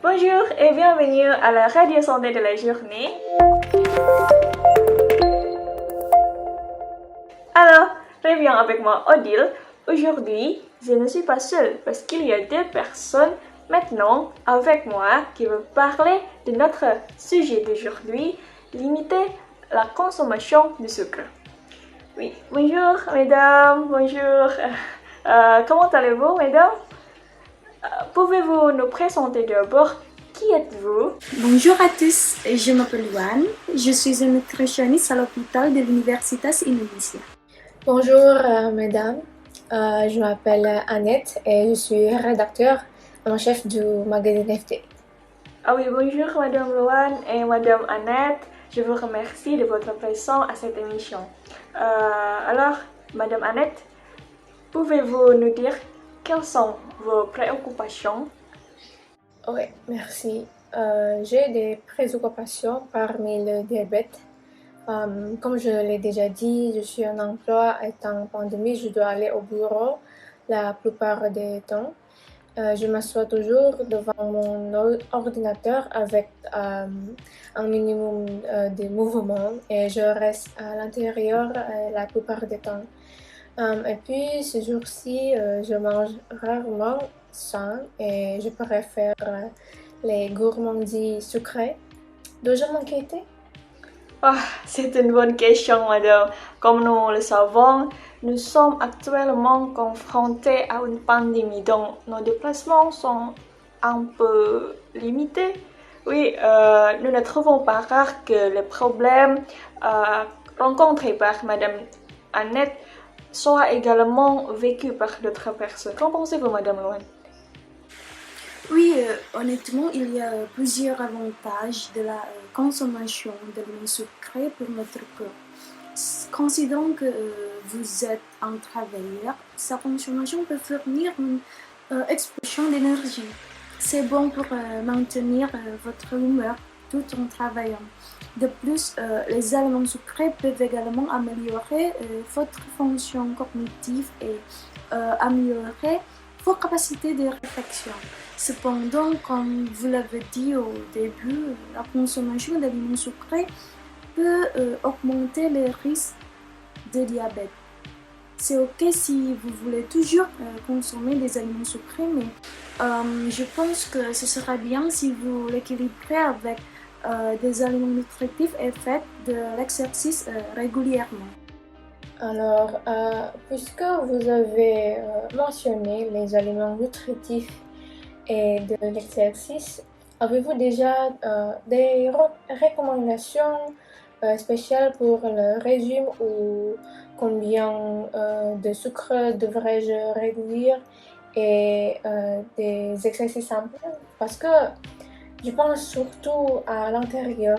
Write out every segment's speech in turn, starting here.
Bonjour et bienvenue à la radio santé de la journée. Alors, reviens avec moi Odile. Aujourd'hui, je ne suis pas seule parce qu'il y a deux personnes maintenant avec moi qui veulent parler de notre sujet d'aujourd'hui, limiter la consommation de sucre. Oui, bonjour mesdames, bonjour. Comment allez-vous mesdames? Pouvez-vous nous présenter d'abord qui êtes-vous? Bonjour à tous, je m'appelle Luan, je suis une nutritionniste à l'hôpital de l'Universitas Indonesia. Bonjour mesdames, je m'appelle Annette et je suis rédacteur en chef du magazine FT. Ah oui, bonjour Madame Luan et Madame Annette, je vous remercie de votre présence à cette émission. Alors, Madame Annette, pouvez-vous nous dire quelles sont vos préoccupations? Oui, merci. J'ai des préoccupations parmi le diabète. Comme je l'ai déjà dit, je suis en emploi et en pandémie, je dois aller au bureau la plupart du temps. Je m'assois toujours devant mon ordinateur avec un minimum de mouvement et je reste à l'intérieur la plupart du temps. Et puis, ces jours-ci, je mange rarement sain et je préfère les gourmandises sucrées. Dois-je m'inquiéter? C'est une bonne question, madame. Comme nous le savons, nous sommes actuellement confrontés à une pandémie, donc nos déplacements sont un peu limités. Oui, nous ne trouvons pas rare que les problèmes rencontrés par madame Annette soient également vécus par d'autres personnes. Qu'en pensez-vous, madame Luan? Oui, honnêtement, il y a plusieurs avantages de la consommation d'aliments sucrés pour notre corps. Considérant que vous êtes un travailleur, sa consommation peut fournir une explosion d'énergie. C'est bon pour maintenir votre humeur tout en travaillant. De plus, les aliments sucrés peuvent également améliorer votre fonction cognitive et améliorer vos capacités de réflexion. Cependant, comme vous l'avez dit au début, la consommation d'aliments sucrés peut augmenter les risques de diabète. C'est ok si vous voulez toujours consommer des aliments sucrés, mais je pense que ce sera bien si vous l'équilibrez avec des aliments nutritifs et faites de l'exercice régulièrement. Alors, puisque vous avez mentionné les aliments nutritifs et de l'exercice, avez-vous déjà des recommandations spéciales pour le régime ou combien de sucre devrais-je réduire et des exercices simples? Parce que je pense surtout à l'intérieur.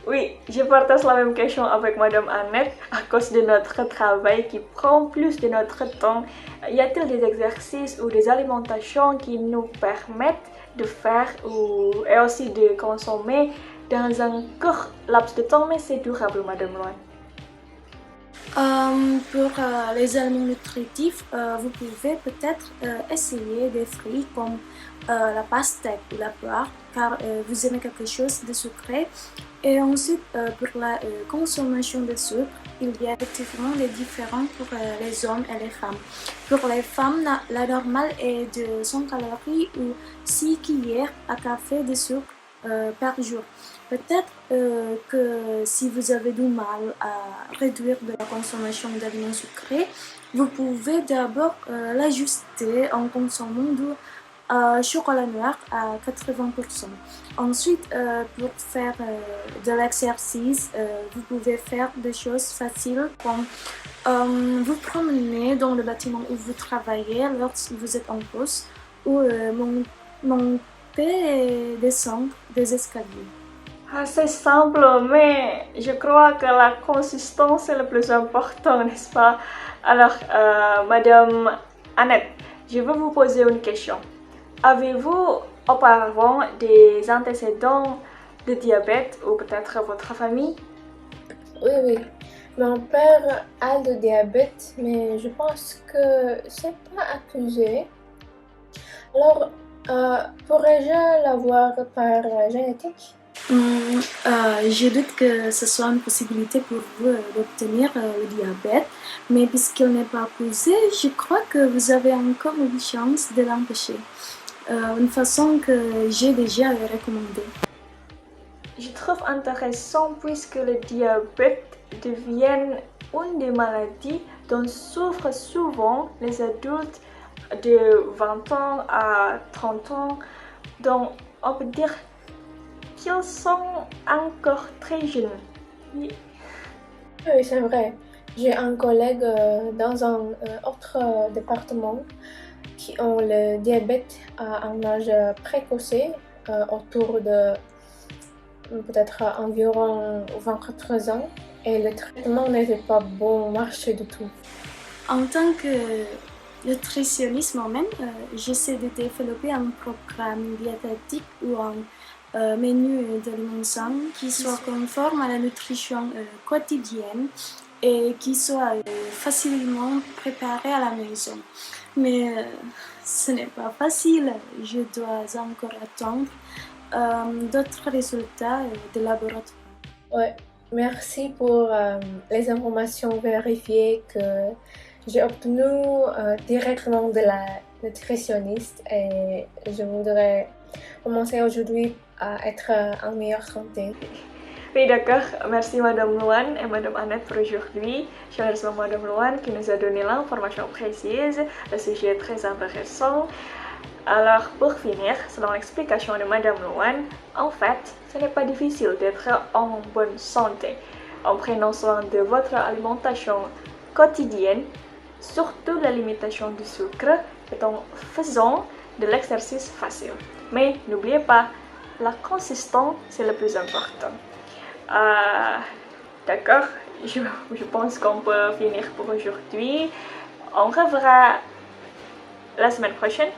Oui, je partage la même question avec Madame Annette à cause de notre travail qui prend plus de notre temps. Y a-t-il des exercices ou des alimentations qui nous permettent de faire et aussi de consommer dans un court laps de temps, mais c'est durable, Madame Loan? Pour les aliments nutritifs, vous pouvez peut-être essayer des fruits comme la pastèque ou la poire, car vous aimez quelque chose de sucré. Et ensuite, pour la consommation de sucre, il y a effectivement des différences pour les hommes et les femmes. Pour les femmes, la normale est de 100 calories ou 6 cuillères à café de sucre par jour. Peut-être que si vous avez du mal à réduire de la consommation d'aliments sucrés, vous pouvez d'abord l'ajuster en consommant du chocolat noir à 80%. Ensuite, pour faire de l'exercice, vous pouvez faire des choses faciles comme vous promener dans le bâtiment où vous travaillez lorsque vous êtes en pause ou monter et descendre des escaliers. C'est simple, mais je crois que la consistance est le plus important, n'est-ce pas? Alors, Madame Annette, je veux vous poser une question. Avez-vous auparavant des antécédents de diabète ou peut-être votre famille? Oui. Mon père a le diabète, mais je pense que c'est pas accusé. Alors, Pourrais-je l'avoir par génétique? Je doute que ce soit une possibilité pour vous d'obtenir le diabète, mais puisqu'il n'est pas posé, je crois que vous avez encore une chance de l'empêcher. Une façon que j'ai déjà recommandée. Je trouve intéressant puisque le diabète devient une des maladies dont souffrent souvent les adultes de 20 ans à 30 ans, donc on peut dire qu'ils sont encore très jeunes. Oui. Oui, c'est vrai. J'ai un collègue dans un autre département qui ont le diabète à un âge précoce, autour de peut-être environ 24 ans, et le traitement n'était pas bon marché du tout. En tant que nutritionniste moi-même, j'essaie de développer un programme diététique ou un menu d'aliments sains qui soit conforme à la nutrition quotidienne et qui soit facilement préparé à la maison. Mais ce n'est pas facile, je dois encore attendre d'autres résultats de laboratoire. Ouais, merci pour les informations vérifiées que j'ai obtenues directement de la nutritionniste, et je voudrais commencer aujourd'hui à être en meilleure santé. Oui, d'accord. Merci Madame Luan et Madame Annette pour aujourd'hui. Je remercie Madame Luan qui nous a donné l'information précise. Le sujet est très intéressant. Alors, pour finir, selon l'explication de Madame Luan, en fait, ce n'est pas difficile d'être en bonne santé en prenant soin de votre alimentation quotidienne, surtout la limitation du sucre, et en faisant de l'exercice facile. Mais n'oubliez pas, la consistance, c'est le plus important. D'accord, je pense qu'on peut finir pour aujourd'hui. On reverra la semaine prochaine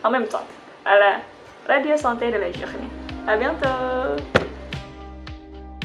en même temps à la Radio Santé de la Journée. À bientôt!